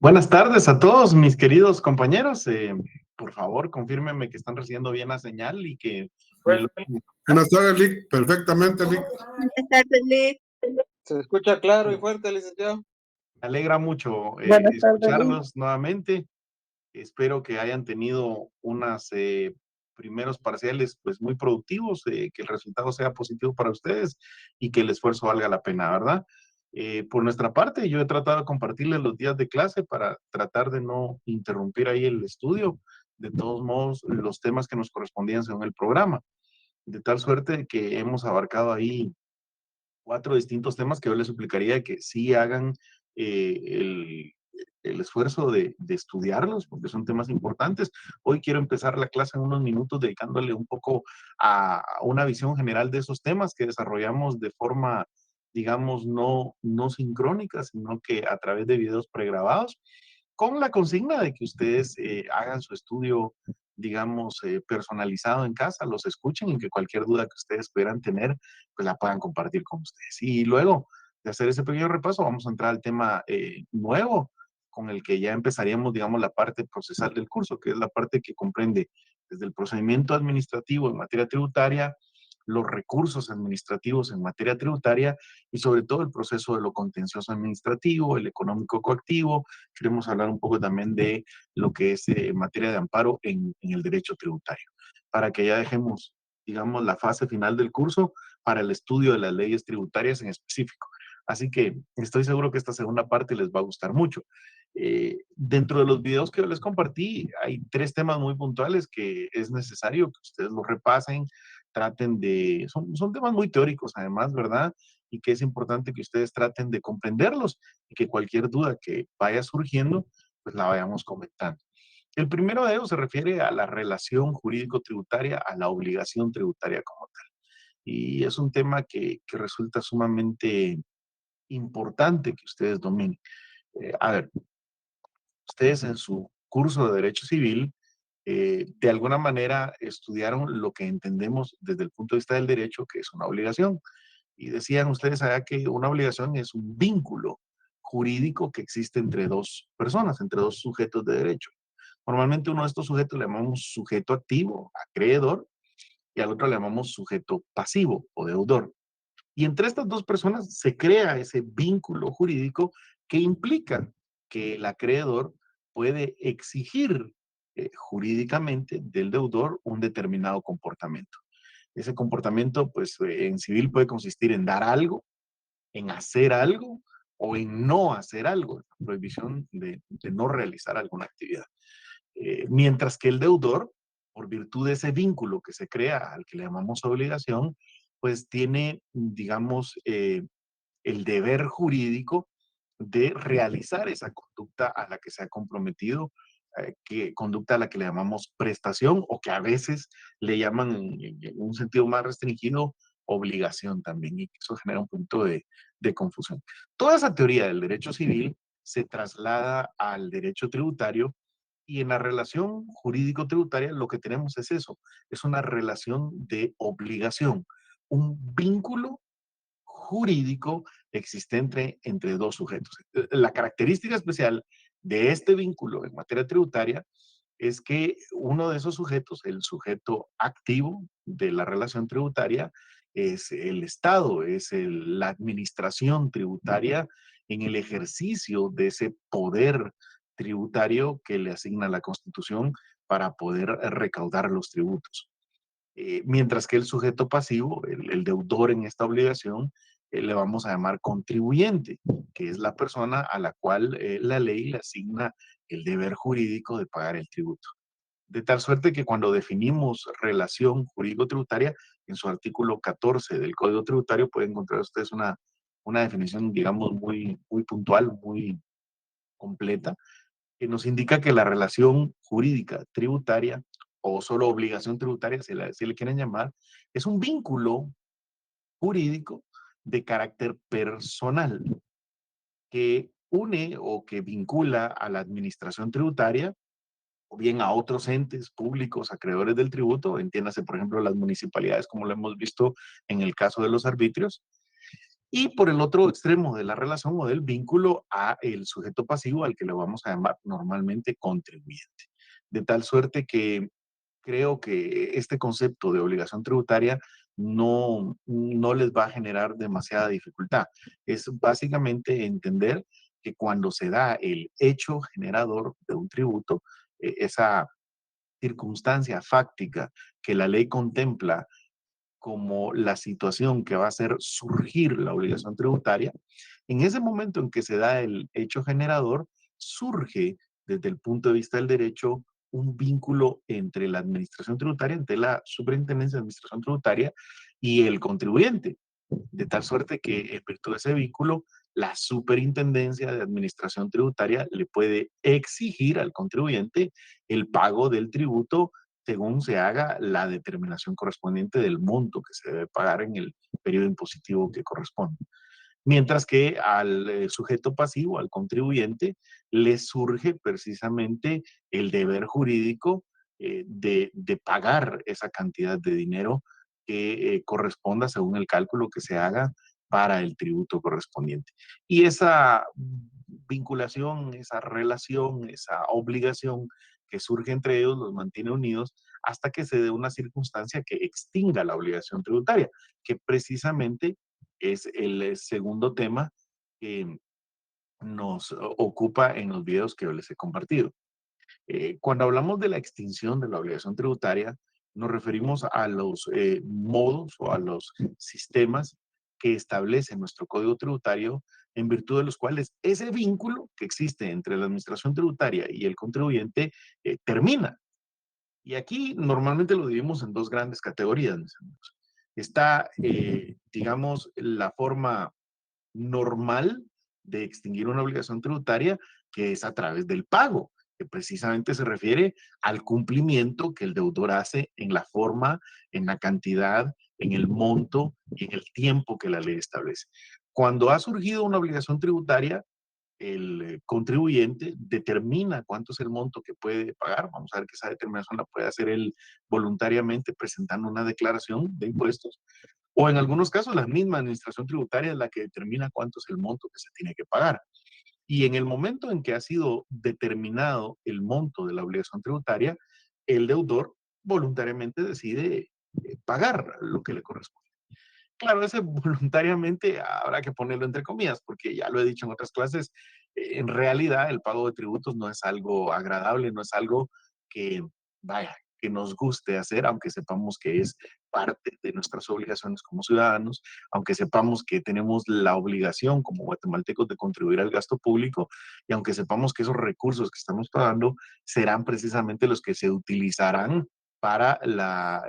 Buenas tardes a todos mis queridos compañeros. Por favor, confírmenme que están recibiendo bien la señal y que me lo... Buenas tardes, Lick. Perfectamente, Lick. Buenas tardes, Lick. Se escucha claro y fuerte, licenciado. Me alegra mucho Buenas tardes, escucharlos nuevamente. Espero que hayan tenido unos primeros parciales pues muy productivos, que el resultado sea positivo para ustedes y que el esfuerzo valga la pena, ¿verdad? Por nuestra parte, yo he tratado de compartirles los días de clase para tratar de no interrumpir ahí el estudio. De todos modos, los temas que nos correspondían según el programa. De tal suerte que hemos abarcado ahí 4 distintos temas que yo les suplicaría que sí hagan el esfuerzo de estudiarlos, porque son temas importantes. Hoy quiero empezar la clase en unos minutos dedicándole un poco a una visión general de esos temas que desarrollamos de forma, digamos, no sincrónica, sino que a través de videos pregrabados, con la consigna de que ustedes hagan su estudio, digamos, personalizado en casa, los escuchen y que cualquier duda que ustedes pudieran tener, pues la puedan compartir con ustedes. Y luego de hacer ese pequeño repaso, vamos a entrar al tema nuevo, con el que ya empezaríamos, digamos, la parte procesal del curso, que es la parte que comprende desde el procedimiento administrativo en materia tributaria, los recursos administrativos en materia tributaria y sobre todo el proceso de lo contencioso administrativo, el económico coactivo. Queremos hablar un poco también de lo que es materia de amparo en el derecho tributario, para que ya dejemos, digamos, la fase final del curso para el estudio de las leyes tributarias en específico. Así que estoy seguro que esta segunda parte les va a gustar mucho. Dentro de los videos que yo les compartí, hay 3 temas muy puntuales que es necesario que ustedes los repasen, traten de, son temas muy teóricos además, ¿verdad? Y que es importante que ustedes traten de comprenderlos y que cualquier duda que vaya surgiendo, pues la vayamos comentando. El primero de ellos se refiere a la relación jurídico-tributaria, a la obligación tributaria como tal. Y es un tema que resulta sumamente importante que ustedes dominen. A ver, ustedes en su curso de Derecho Civil, de alguna manera estudiaron lo que entendemos desde el punto de vista del derecho, que es una obligación. Y decían ustedes allá que una obligación es un vínculo jurídico que existe entre 2 personas, entre 2 sujetos de derecho. Normalmente uno de estos sujetos le llamamos sujeto activo, acreedor, y al otro le llamamos sujeto pasivo o deudor. Y entre estas 2 personas se crea ese vínculo jurídico que implica que el acreedor puede exigir jurídicamente del deudor un determinado comportamiento. Ese comportamiento, pues, en civil puede consistir en dar algo, en hacer algo o en no hacer algo, la prohibición de no realizar alguna actividad. Mientras que el deudor, por virtud de ese vínculo que se crea, al que le llamamos obligación, pues tiene, digamos, el deber jurídico de realizar esa conducta a la que se ha comprometido, que conducta a la que le llamamos prestación o que a veces le llaman en un sentido más restringido obligación también, y eso genera un punto de confusión. Toda esa teoría del derecho civil se traslada al derecho tributario y en la relación jurídico-tributaria lo que tenemos es eso, es una relación de obligación, un vínculo jurídico existente entre 2 sujetos. La característica especial de este vínculo en materia tributaria es que uno de esos sujetos, el sujeto activo de la relación tributaria, es el Estado, es la administración tributaria en el ejercicio de ese poder tributario que le asigna la Constitución para poder recaudar los tributos. Mientras que el sujeto pasivo, el deudor en esta obligación, le vamos a llamar contribuyente, que es la persona a la cual la ley le asigna el deber jurídico de pagar el tributo. De tal suerte que cuando definimos relación jurídico-tributaria, en su artículo 14 del Código Tributario pueden encontrar ustedes una definición, digamos, muy puntual, muy completa, que nos indica que la relación jurídica tributaria o solo obligación tributaria, si le quieren llamar, es un vínculo jurídico de carácter personal que une o que vincula a la administración tributaria o bien a otros entes públicos acreedores del tributo, entiéndase por ejemplo las municipalidades como lo hemos visto en el caso de los arbitrios, Y por el otro extremo de la relación o del vínculo a el sujeto pasivo al que le vamos a llamar normalmente contribuyente. De tal suerte que creo que este concepto de obligación tributaria no les va a generar demasiada dificultad. Es básicamente entender que cuando se da el hecho generador de un tributo, esa circunstancia fáctica que la ley contempla como la situación que va a hacer surgir la obligación tributaria, en ese momento en que se da el hecho generador, surge desde el punto de vista del derecho un vínculo entre la administración tributaria, entre la Superintendencia de Administración Tributaria y el contribuyente, de tal suerte que en virtud de ese vínculo, la Superintendencia de Administración Tributaria le puede exigir al contribuyente el pago del tributo según se haga la determinación correspondiente del monto que se debe pagar en el periodo impositivo que corresponde. Mientras que al sujeto pasivo, al contribuyente, le surge precisamente el deber jurídico de pagar esa cantidad de dinero que corresponda según el cálculo que se haga para el tributo correspondiente. Y esa vinculación, esa relación, esa obligación que surge entre ellos los mantiene unidos hasta que se dé una circunstancia que extinga la obligación tributaria, que precisamente es el segundo tema que nos ocupa en los videos que yo les he compartido. Cuando hablamos de la extinción de la obligación tributaria, nos referimos a los modos o a los sistemas que establece nuestro código tributario en virtud de los cuales ese vínculo que existe entre la administración tributaria y el contribuyente termina. Y aquí normalmente lo dividimos en dos grandes categorías, mis amigos. Está, digamos, la forma normal de extinguir una obligación tributaria, que es a través del pago, que precisamente se refiere al cumplimiento que el deudor hace en la forma, en la cantidad, en el monto y en el tiempo que la ley establece. Cuando ha surgido una obligación tributaria, el contribuyente determina cuánto es el monto que puede pagar. Vamos a ver que esa determinación la puede hacer él voluntariamente presentando una declaración de impuestos. O en algunos casos la misma administración tributaria es la que determina cuánto es el monto que se tiene que pagar. Y en el momento en que ha sido determinado el monto de la obligación tributaria, el deudor voluntariamente decide pagar lo que le corresponde. Claro, ese voluntariamente habrá que ponerlo entre comillas, porque ya lo he dicho en otras clases, en realidad el pago de tributos no es algo agradable, no es algo que, vaya, que nos guste hacer, aunque sepamos que es parte de nuestras obligaciones como ciudadanos, aunque sepamos que tenemos la obligación como guatemaltecos de contribuir al gasto público y aunque sepamos que esos recursos que estamos pagando serán precisamente los que se utilizarán para la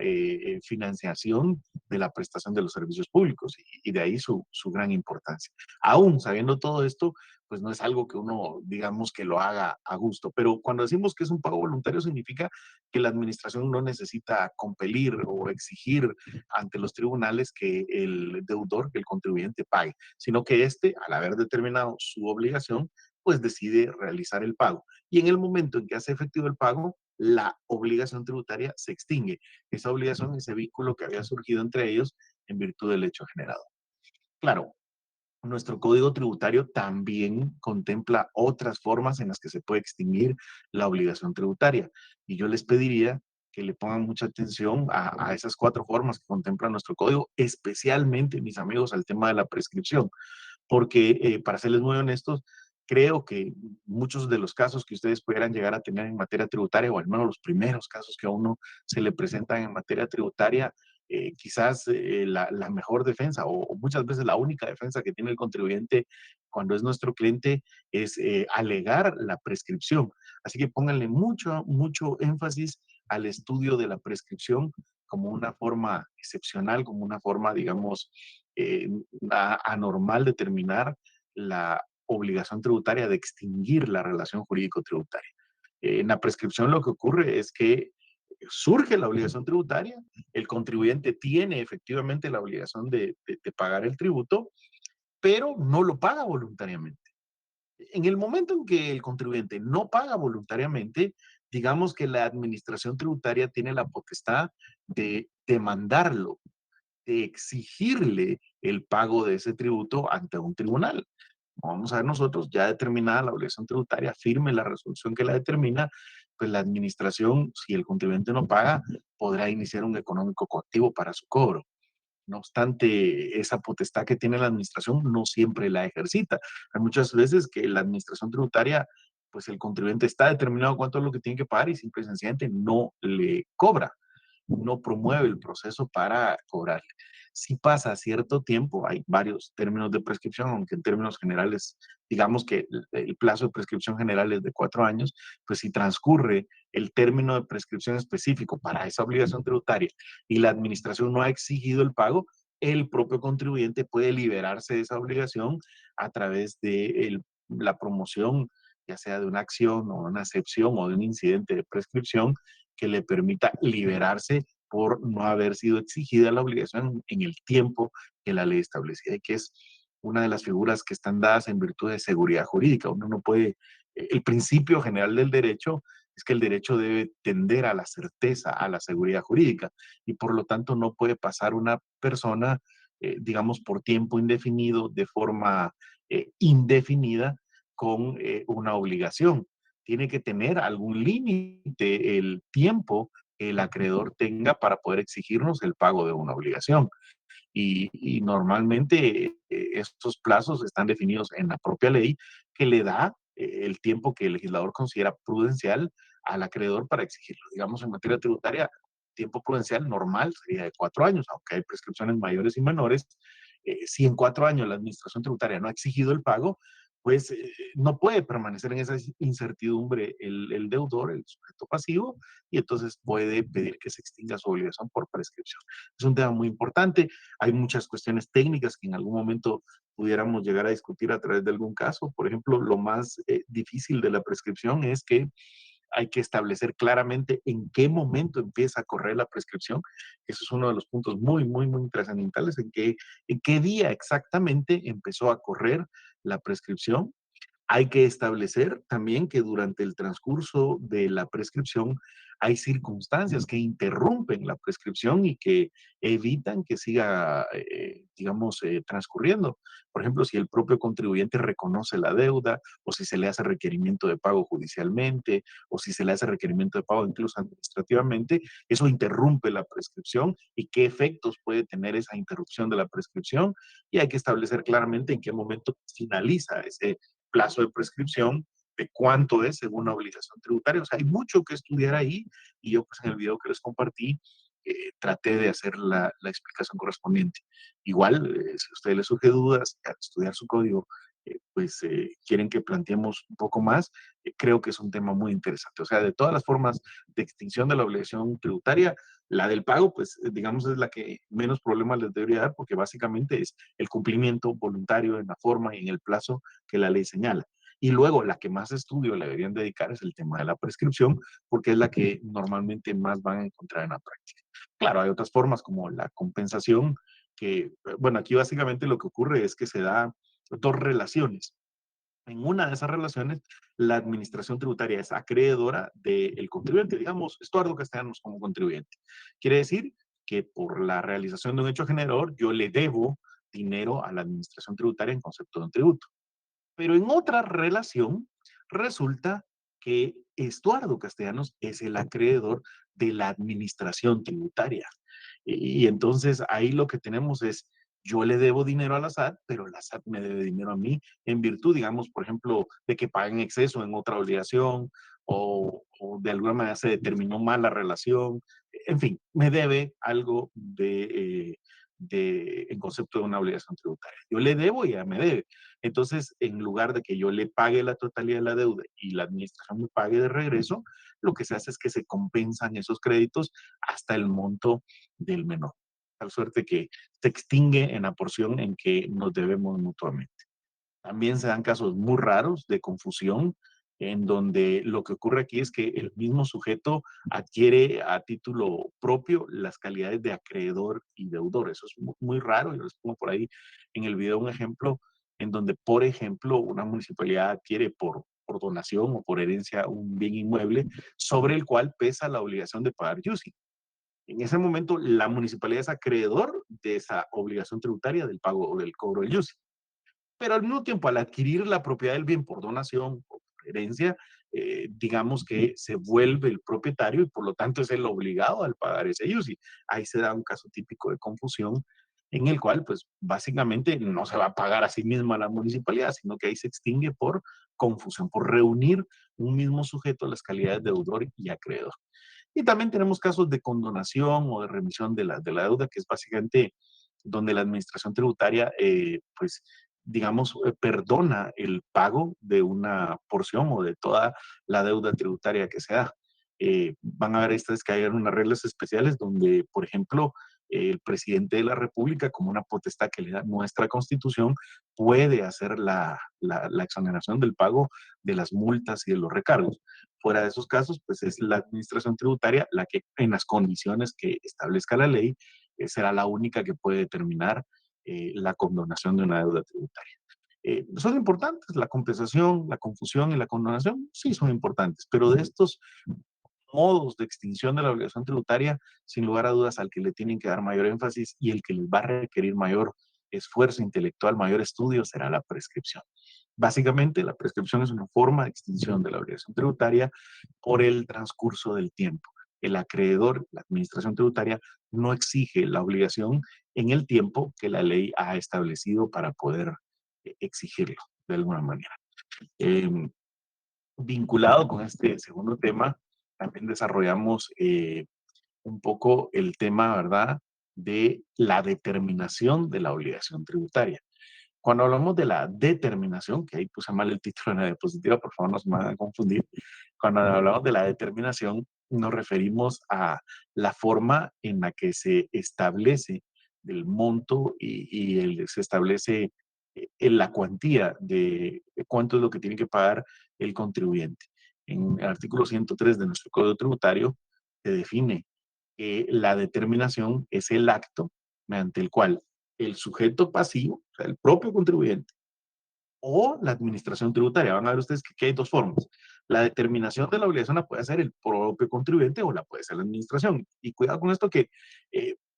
financiación de la prestación de los servicios públicos y de ahí su gran importancia. Aún sabiendo todo esto, pues no es algo que uno, digamos, que lo haga a gusto, pero cuando decimos que es un pago voluntario significa que la administración no necesita compelir o exigir ante los tribunales que el deudor, que el contribuyente pague, sino que éste, al haber determinado su obligación, pues decide realizar el pago. Y en el momento en que hace efectivo el pago, la obligación tributaria se extingue. Esa obligación, ese vínculo que había surgido entre ellos en virtud del hecho generado. Claro, nuestro código tributario también contempla otras formas en las que se puede extinguir la obligación tributaria. Y yo les pediría que le pongan mucha atención a esas cuatro formas que contempla nuestro código, especialmente, mis amigos, al tema de la prescripción porque para serles muy honestos, creo que muchos de los casos que ustedes pudieran llegar a tener en materia tributaria, o al menos los primeros casos que a uno se le presentan en materia tributaria, quizás la mejor defensa o muchas veces la única defensa que tiene el contribuyente cuando es nuestro cliente es alegar la prescripción. Así que pónganle mucho énfasis al estudio de la prescripción como una forma excepcional, como una forma, digamos, eh, anormal determinar la obligación tributaria de extinguir la relación jurídico-tributaria. En la prescripción lo que ocurre es que surge la obligación tributaria, el contribuyente tiene efectivamente la obligación de pagar el tributo, pero no lo paga voluntariamente. En el momento en que el contribuyente no paga voluntariamente, digamos que la administración tributaria tiene la potestad de demandarlo de exigirle el pago de ese tributo ante un tribunal. Vamos a ver nosotros, ya determinada la obligación tributaria, firme la resolución que la determina, pues la administración, si el contribuyente no paga, podrá iniciar un económico coactivo para su cobro. No obstante, esa potestad que tiene la administración no siempre la ejercita. Hay muchas veces que la administración tributaria, pues el contribuyente está determinado cuánto es lo que tiene que pagar y simple y sencillamente no le cobra, no promueve el proceso para cobrarle. Si pasa cierto tiempo, hay varios términos de prescripción, aunque en términos generales, digamos que el plazo de prescripción general es de 4 años, pues si transcurre el término de prescripción específico para esa obligación tributaria y la administración no ha exigido el pago, el propio contribuyente puede liberarse de esa obligación a través de la promoción, ya sea de una acción o una excepción o de un incidente de prescripción que le permita liberarse por no haber sido exigida la obligación en el tiempo que la ley establecía y que es una de las figuras que están dadas en virtud de seguridad jurídica. Uno no puede, el principio general del derecho es que el derecho debe tender a la certeza, a la seguridad jurídica y por lo tanto no puede pasar una persona, digamos, por tiempo indefinido, de forma indefinida, con una obligación. Tiene que tener algún límite el tiempo que el acreedor tenga para poder exigirnos el pago de una obligación. Y normalmente estos plazos están definidos en la propia ley que le da el tiempo que el legislador considera prudencial al acreedor para exigirlo. Digamos, en materia tributaria, tiempo prudencial normal sería de 4 años, aunque hay prescripciones mayores y menores. Si en 4 años la administración tributaria no ha exigido el pago, pues no puede permanecer en esa incertidumbre el deudor, el sujeto pasivo, y entonces puede pedir que se extinga su obligación por prescripción. Es un tema muy importante. Hay muchas cuestiones técnicas que en algún momento pudiéramos llegar a discutir a través de algún caso. Por ejemplo, lo más difícil de la prescripción es que hay que establecer claramente en qué momento empieza a correr la prescripción. Eso es uno de los puntos muy, muy, muy trascendentales, en qué día exactamente empezó a correr la prescripción. Hay que establecer también que durante el transcurso de la prescripción hay circunstancias que interrumpen la prescripción y que evitan que siga, digamos, transcurriendo. Por ejemplo, si el propio contribuyente reconoce la deuda o si se le hace requerimiento de pago judicialmente o si se le hace requerimiento de pago incluso administrativamente, eso interrumpe la prescripción y qué efectos puede tener esa interrupción de la prescripción y hay que establecer claramente en qué momento finaliza ese plazo de prescripción, de cuánto es según la obligación tributaria. O sea, hay mucho que estudiar ahí y yo pues en el video que les compartí traté de hacer la explicación correspondiente. Igual, si a ustedes les surge dudas al estudiar su código, pues quieren que planteemos un poco más, creo que es un tema muy interesante. O sea, de todas las formas de extinción de la obligación tributaria, la del pago, pues digamos es la que menos problemas les debería dar porque básicamente es el cumplimiento voluntario en la forma y en el plazo que la ley señala. Y luego la que más estudio le deberían dedicar es el tema de la prescripción, porque es la que normalmente más van a encontrar en la práctica. Claro, hay otras formas como la compensación, que, bueno, aquí básicamente lo que ocurre es que se da dos relaciones. En una de esas relaciones, la administración tributaria es acreedora del contribuyente, digamos, Estuardo Castellanos como contribuyente. Quiere decir que por la realización de un hecho generador, yo le debo dinero a la administración tributaria en concepto de un tributo. Pero en otra relación, resulta que Estuardo Castellanos es el acreedor de la administración tributaria. Y entonces ahí lo que tenemos es, yo le debo dinero a la SAT, pero la SAT me debe dinero a mí en virtud, digamos, por ejemplo, de que paguen exceso en otra obligación o de alguna manera se determinó mal la relación. En fin, me debe algo en concepto de una obligación tributaria. Yo le debo y ya me debe. Entonces, en lugar de que yo le pague la totalidad de la deuda y la administración me pague de regreso, lo que se hace es que se compensan esos créditos hasta el monto del menor. Tal suerte que se extingue en la porción en que nos debemos mutuamente. También se dan casos muy raros de confusión, en donde lo que ocurre aquí es que el mismo sujeto adquiere a título propio las calidades de acreedor y deudor. Eso es muy raro. Yo les pongo por ahí en el video un ejemplo en donde, por ejemplo, una municipalidad adquiere por donación o por herencia un bien inmueble sobre el cual pesa la obligación de pagar UCI. En ese momento, la municipalidad es acreedor de esa obligación tributaria del pago o del cobro del IUCI. Pero al mismo tiempo, al adquirir la propiedad del bien por donación o por herencia, digamos que se vuelve el propietario y por lo tanto es el obligado al pagar ese IUCI. Ahí se da un caso típico de confusión en el cual, pues, básicamente no se va a pagar a sí misma la municipalidad, sino que ahí se extingue por confusión, por reunir un mismo sujeto las calidades de deudor y acreedor. Y también tenemos casos de condonación o de remisión de la deuda, que es básicamente donde la administración tributaria, pues, digamos, perdona el pago de una porción o de toda la deuda tributaria que se da. Van a ver estas que hay unas reglas especiales donde, por ejemplo, el presidente de la República, como una potestad que le da nuestra Constitución, puede hacer la exoneración del pago de las multas y de los recargos. Fuera de esos casos, pues es la administración tributaria la que, en las condiciones que establezca la ley, será la única que puede determinar la condonación de una deuda tributaria. ¿Son importantes la compensación, la confusión y la condonación? Sí, son importantes, pero de estos modos de extinción de la obligación tributaria, sin lugar a dudas, al que le tienen que dar mayor énfasis y el que les va a requerir mayor esfuerzo intelectual, mayor estudio, será la prescripción. Básicamente, la prescripción es una forma de extinción de la obligación tributaria por el transcurso del tiempo. El acreedor, la administración tributaria, no exige la obligación en el tiempo que la ley ha establecido para poder exigirlo de alguna manera. Eh, Vinculado con este segundo tema, también desarrollamos un poco el tema, ¿verdad?, de la determinación de la obligación tributaria. Cuando hablamos de la determinación, que ahí puse mal el título en la diapositiva, por favor no se me van a confundir. Cuando hablamos de la determinación, nos referimos a la forma en la que se establece el monto se establece la cuantía de cuánto es lo que tiene que pagar el contribuyente. En el artículo 103 de nuestro Código Tributario se define que la determinación es el acto mediante el cual el sujeto pasivo, o sea, el propio contribuyente, o la administración tributaria. Van a ver ustedes que hay dos formas. La determinación de la obligación la puede hacer el propio contribuyente o la puede hacer la administración. Y cuidado con esto que,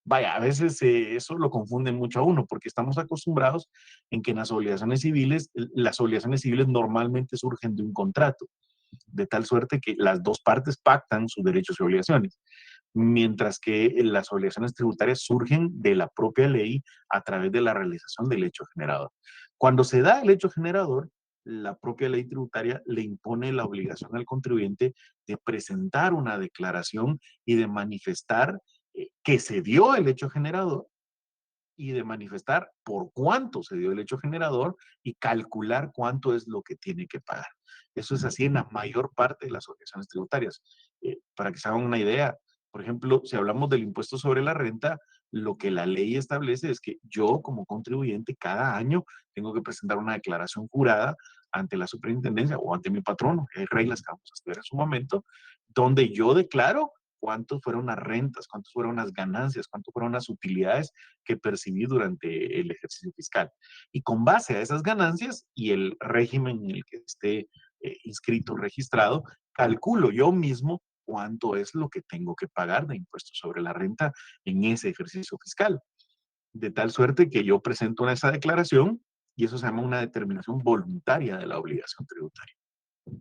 vaya, a veces eso lo confunde mucho a uno, porque estamos acostumbrados en que en las obligaciones civiles normalmente surgen de un contrato, de tal suerte que las dos partes pactan sus derechos y obligaciones, mientras que las obligaciones tributarias surgen de la propia ley a través de la realización del hecho generador. Cuando se da el hecho generador, la propia ley tributaria le impone la obligación al contribuyente de presentar una declaración y de manifestar que se dio el hecho generador y de manifestar por cuánto se dio el hecho generador y calcular cuánto es lo que tiene que pagar. Eso es así en la mayor parte de las obligaciones tributarias. Para que se hagan una idea, por ejemplo, si hablamos del impuesto sobre la renta, lo que la ley establece es que yo como contribuyente cada año tengo que presentar una declaración jurada ante la superintendencia o ante mi patrono, que hay reglas que vamos a estudiar en su momento, donde yo declaro cuántos fueron las rentas, cuántos fueron las ganancias, cuántas fueron las utilidades que percibí durante el ejercicio fiscal. Y con base a esas ganancias y el régimen en el que esté inscrito, registrado, calculo yo mismo cuánto es lo que tengo que pagar de impuestos sobre la renta en ese ejercicio fiscal. De tal suerte que yo presento esa declaración y eso se llama una determinación voluntaria de la obligación tributaria.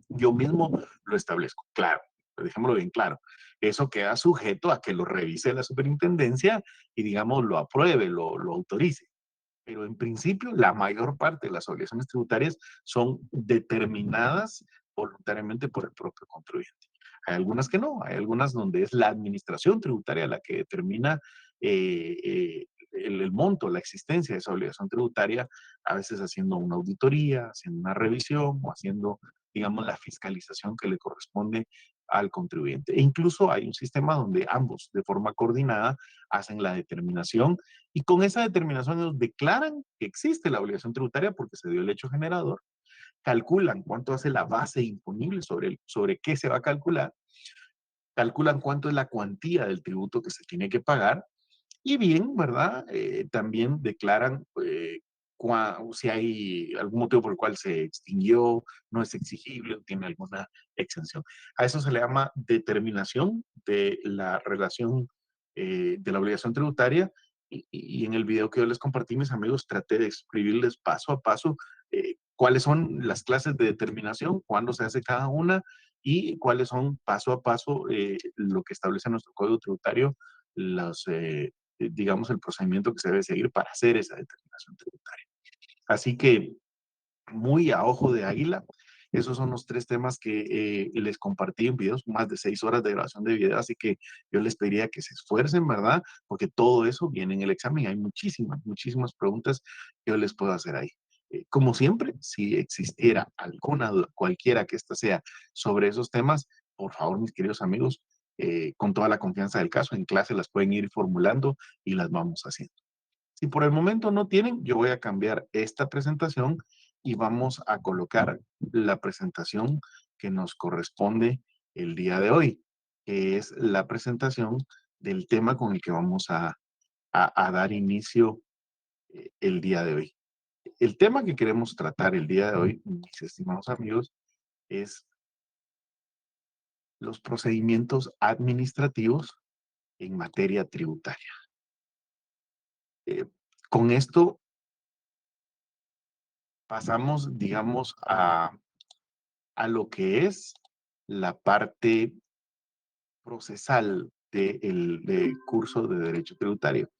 Yo mismo lo establezco, claro, dejémoslo bien claro. Eso queda sujeto a que lo revise la superintendencia y, digamos, lo apruebe, lo autorice. Pero en principio, la mayor parte de las obligaciones tributarias son determinadas voluntariamente por el propio contribuyente. Hay algunas que no, hay algunas donde es la administración tributaria la que determina el monto, la existencia de esa obligación tributaria, a veces haciendo una auditoría, haciendo una revisión o haciendo, digamos, la fiscalización que le corresponde al contribuyente. E incluso hay un sistema donde ambos, de forma coordinada, hacen la determinación y con esa determinación ellos declaran que existe la obligación tributaria porque se dio el hecho generador, calculan cuánto hace la base imponible sobre qué se va a calcular, calculan cuánto es la cuantía del tributo que se tiene que pagar y bien, ¿verdad? También declaran si hay algún motivo por el cual se extinguió, no es exigible o tiene alguna exención. A eso se le llama determinación de la relación de la obligación tributaria y en el video que yo les compartí, mis amigos, traté de escribirles paso a paso cuáles son las clases de determinación, cuándo se hace cada una y cuáles son paso a paso lo que establece nuestro código tributario, digamos, el procedimiento que se debe seguir para hacer esa determinación tributaria. Así que muy a ojo de águila. Esos son los tres temas que les compartí en videos, más de 6 horas de grabación de video, así que yo les pediría que se esfuercen, ¿verdad? Porque todo eso viene en el examen. Hay muchísimas, muchísimas preguntas que yo les puedo hacer ahí. Como siempre, si existiera alguna duda, cualquiera que ésta sea, sobre esos temas, por favor, mis queridos amigos, con toda la confianza del caso, en clase las pueden ir formulando y las vamos haciendo. Si por el momento no tienen, yo voy a cambiar esta presentación y vamos a colocar la presentación que nos corresponde el día de hoy, que es la presentación del tema con el que vamos a dar inicio el día de hoy. El tema que queremos tratar el día de hoy, mis estimados amigos, es los procedimientos administrativos en materia tributaria. Con esto pasamos, digamos, a lo que es la parte procesal del curso de Derecho Tributario.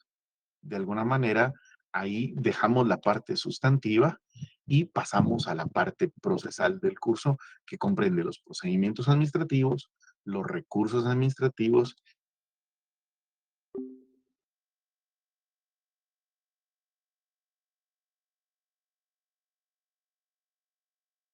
De alguna manera, ahí dejamos la parte sustantiva y pasamos a la parte procesal del curso, que comprende los procedimientos administrativos, los recursos administrativos